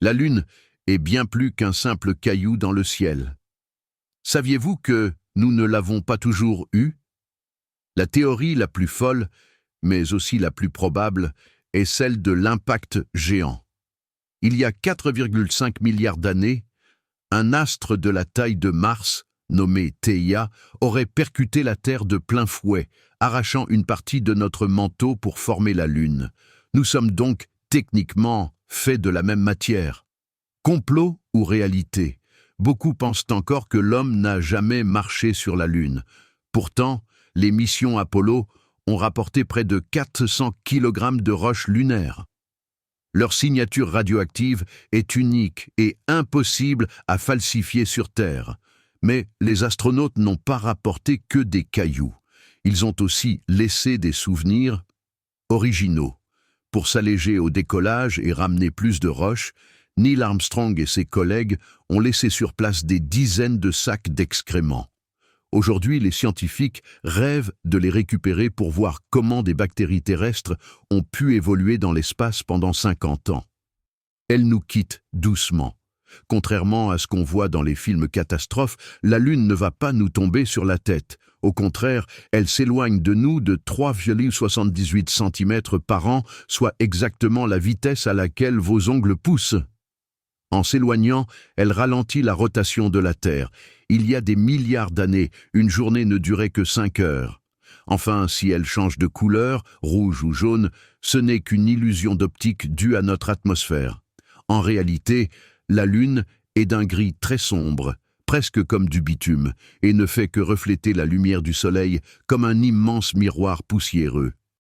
La Lune est bien plus qu'un simple caillou dans le ciel. Saviez-vous que nous ne l'avons pas toujours eue? La théorie la plus folle, mais aussi la plus probable, est celle de l'impact géant. Il y a 4,5 milliards d'années, un astre de la taille de Mars, nommé Theia, aurait percuté la Terre de plein fouet, arrachant une partie de notre manteau pour former la Lune. Nous sommes donc techniquement faits de la même matière. Complot ou réalité? Beaucoup pensent encore que l'homme n'a jamais marché sur la Lune. Pourtant, les missions Apollo ont rapporté près de 400 kg de roches lunaires. Leur signature radioactive est unique et impossible à falsifier sur Terre. Mais les astronautes n'ont pas rapporté que des cailloux. Ils ont aussi laissé des souvenirs originaux. Pour s'alléger au décollage et ramener plus de roches, Neil Armstrong et ses collègues ont laissé sur place des dizaines de sacs d'excréments. Aujourd'hui, les scientifiques rêvent de les récupérer pour voir comment des bactéries terrestres ont pu évoluer dans l'espace pendant 50 ans. Elles nous quittent doucement. Contrairement à ce qu'on voit dans les films catastrophes, la Lune ne va pas nous tomber sur la tête. Au contraire, elle s'éloigne de nous de 3,78 cm par an, soit exactement la vitesse à laquelle vos ongles poussent. En s'éloignant, elle ralentit la rotation de la Terre. Il y a des milliards d'années, une journée ne durait que 5 heures. Enfin, si elle change de couleur, rouge ou jaune, ce n'est qu'une illusion d'optique due à notre atmosphère. En réalité, la Lune est d'un gris très sombre, presque comme du bitume, et ne fait que refléter la lumière du Soleil comme un immense miroir poussiéreux.